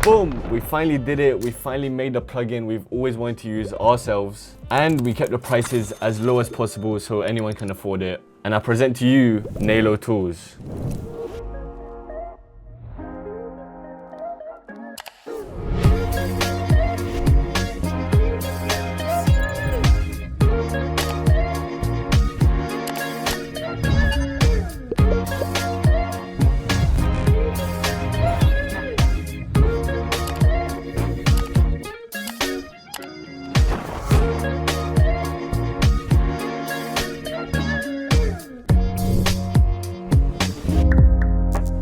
Boom, we finally did it. We finally made the plugin we've always wanted to use ourselves. And we kept the prices as low as possible so anyone can afford it. And I present to you NaloTools.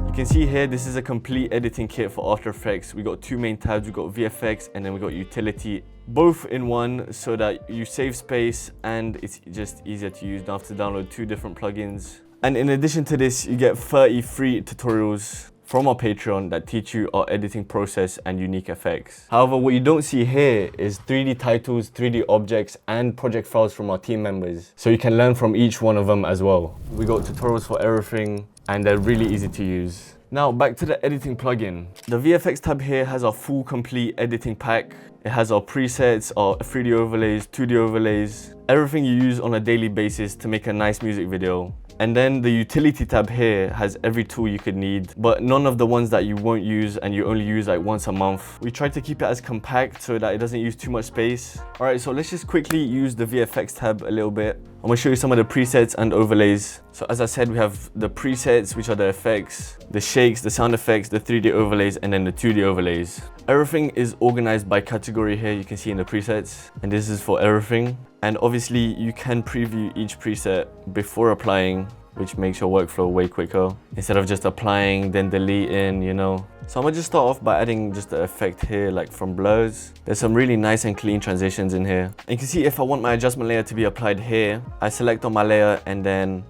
You can see here, this is a complete editing kit for After Effects. We got two main tabs. We got VFX and then we got utility, both in one, so that you save space and it's just easier to use. You don't have to download two different plugins. And in addition to this, you get 30 free tutorials from our Patreon that teach you our editing process and unique effects. However, what you don't see here is 3D titles, 3D objects, and project files from our team members. So you can learn from each one of them as well. We got tutorials for everything and they're really easy to use. Now back to the editing plugin. The VFX tab here has our full complete editing pack. It has our presets, our 3D overlays, 2D overlays, everything you use on a daily basis to make a nice music video. And then the utility tab here has every tool you could need, but none of the ones that you won't use and you only use like once a month. We tried to keep it as compact so that it doesn't use too much space. All right, so let's just quickly use the VFX tab a little bit. I'm gonna show you some of the presets and overlays. So as I said, we have the presets, which are the effects, the shakes, the sound effects, the 3D overlays, and then the 2D overlays. Everything is organized by category here, you can see in the presets, and this is for everything. And obviously you can preview each preset before applying, which makes your workflow way quicker instead of just applying then deleting, you know. So I'm gonna just start off by adding just the effect here, like from blurs. There's some really nice and clean transitions in here. And you can see if I want my adjustment layer to be applied here, I select on my layer and then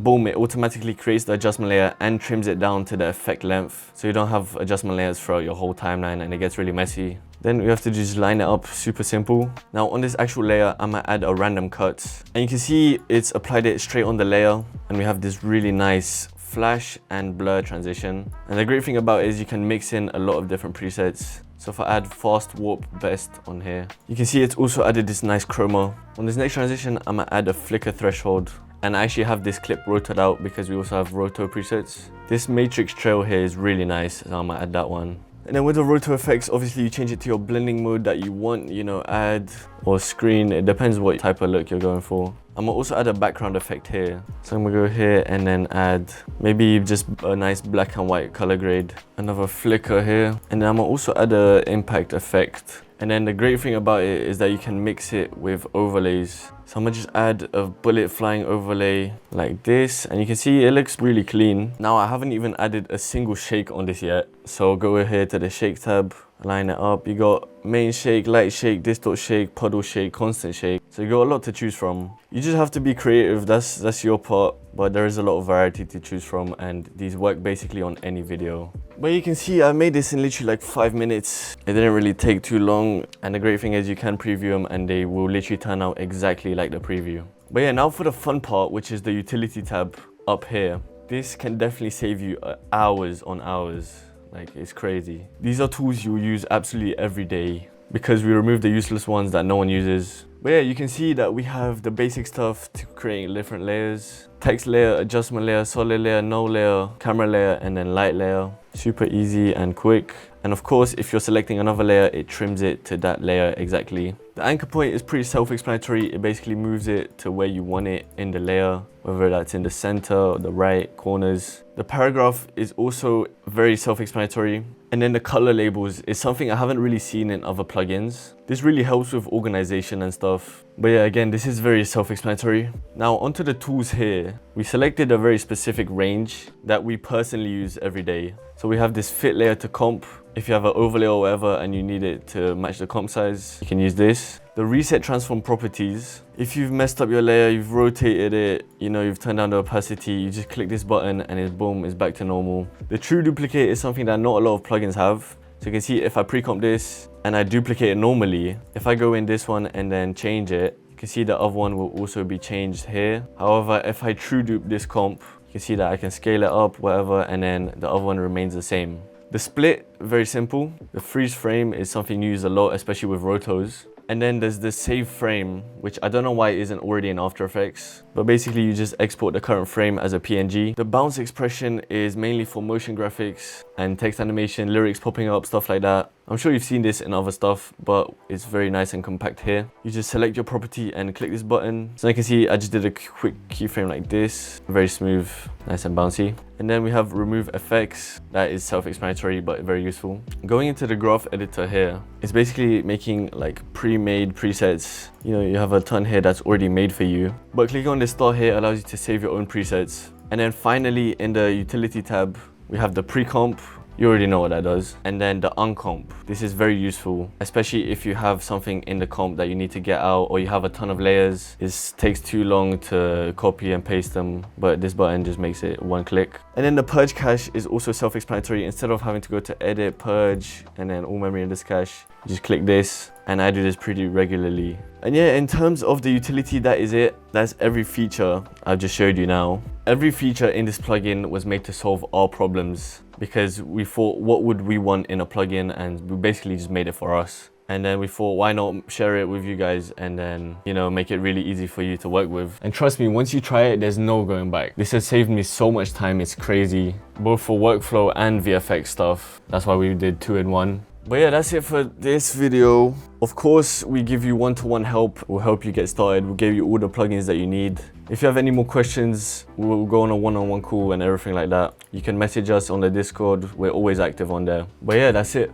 boom, it automatically creates the adjustment layer and trims it down to the effect length. So you don't have adjustment layers throughout your whole timeline and it gets really messy. Then we have to just line it up, super simple. Now on this actual layer, I'm gonna add a random cut. And you can see it's applied it straight on the layer. And we have this really nice flash and blur transition. And the great thing about it is you can mix in a lot of different presets. So if I add fast warp best on here, you can see it's also added this nice chroma. On this next transition, I'm gonna add a flicker threshold. And I actually have this clip rotoed out because we also have roto presets. This matrix trail here is really nice, so I'm gonna add that one. And then with the roto effects, obviously you change it to your blending mode that you want, you know, add or screen. It depends what type of look you're going for. I'm gonna also add a background effect here. So I'm gonna go here and then add maybe just a nice black and white color grade. Another flicker here. And then I'm gonna also add an impact effect. And then the great thing about it is that you can mix it with overlays. So I'm gonna just add a bullet flying overlay like this, and you can see it looks really clean. Now I haven't even added a single shake on this yet. So go here to the shake tab, line it up. You got main shake, light shake, distort shake, puddle shake, constant shake. So you got a lot to choose from. You just have to be creative, that's your part, but there is a lot of variety to choose from and these work basically on any video. But you can see I made this in literally like 5 minutes. It didn't really take too long, and the great thing is you can preview them and they will literally turn out exactly like the preview. But yeah, now for the fun part, which is the utility tab up here. This can definitely save you hours on hours. Like, it's crazy. These are tools you'll use absolutely every day because we remove the useless ones that no one uses. But yeah, you can see that we have the basic stuff to create different layers. Text layer, adjustment layer, solid layer, no layer, camera layer, and then light layer. Super easy and quick. And of course, if you're selecting another layer, it trims it to that layer exactly. The anchor point is pretty self-explanatory. It basically moves it to where you want it in the layer, whether that's in the center or the right corners. The paragraph is also very self-explanatory. And then the color labels is something I haven't really seen in other plugins. This really helps with organization and stuff. But yeah, again, this is very self-explanatory. Now onto the tools here. We selected a very specific range that we personally use every day. So we have this fit layer to comp. If you have an overlay or whatever and you need it to match the comp size, you can use this. The reset transform properties. If you've messed up your layer, you've rotated it, you know, you've turned down the opacity, you just click this button and it's boom, it's back to normal. The true duplicate is something that not a lot of plugins have. So you can see if I pre-comp this and I duplicate it normally, if I go in this one and then change it, you can see the other one will also be changed here. However, if I true dupe this comp, you can see that I can scale it up, whatever, and then the other one remains the same. The split, very simple. The freeze frame is something you use a lot, especially with rotos. And then there's the save frame, which I don't know why it isn't already in After Effects, but basically you just export the current frame as a PNG. The bounce expression is mainly for motion graphics and text animation, lyrics popping up, stuff like that. I'm sure you've seen this in other stuff, but it's very nice and compact here. You just select your property and click this button. So you can see I just did a quick keyframe like this, very smooth, nice and bouncy. And then we have remove effects. That is self-explanatory, but very useful. Going into the graph editor here, it's basically making like pre-made presets. You know, you have a ton here that's already made for you. But clicking on this star here allows you to save your own presets. And then finally in the utility tab, we have the pre-comp. You already know what that does. And then the uncomp. This is very useful, especially if you have something in the comp that you need to get out, or you have a ton of layers. It takes too long to copy and paste them, but this button just makes it one click. And then the purge cache is also self-explanatory. Instead of having to go to edit, purge, and then all memory in this cache, you just click this, and I do this pretty regularly. And yeah, in terms of the utility, that is it. That's every feature I've just showed you now. Every feature in this plugin was made to solve our problems, because we thought, what would we want in a plugin? And we basically just made it for us. And then we thought, why not share it with you guys and then, you know, make it really easy for you to work with. And trust me, once you try it, there's no going back. This has saved me so much time, it's crazy. Both for workflow and VFX stuff. That's why we did 2-in-1. But yeah, that's it for this video. Of course, we give you one-to-one help. We'll help you get started. We'll give you all the plugins that you need. If you have any more questions, we'll go on a one-on-one call and everything like that. You can message us on the Discord. We're always active on there. But yeah, that's it.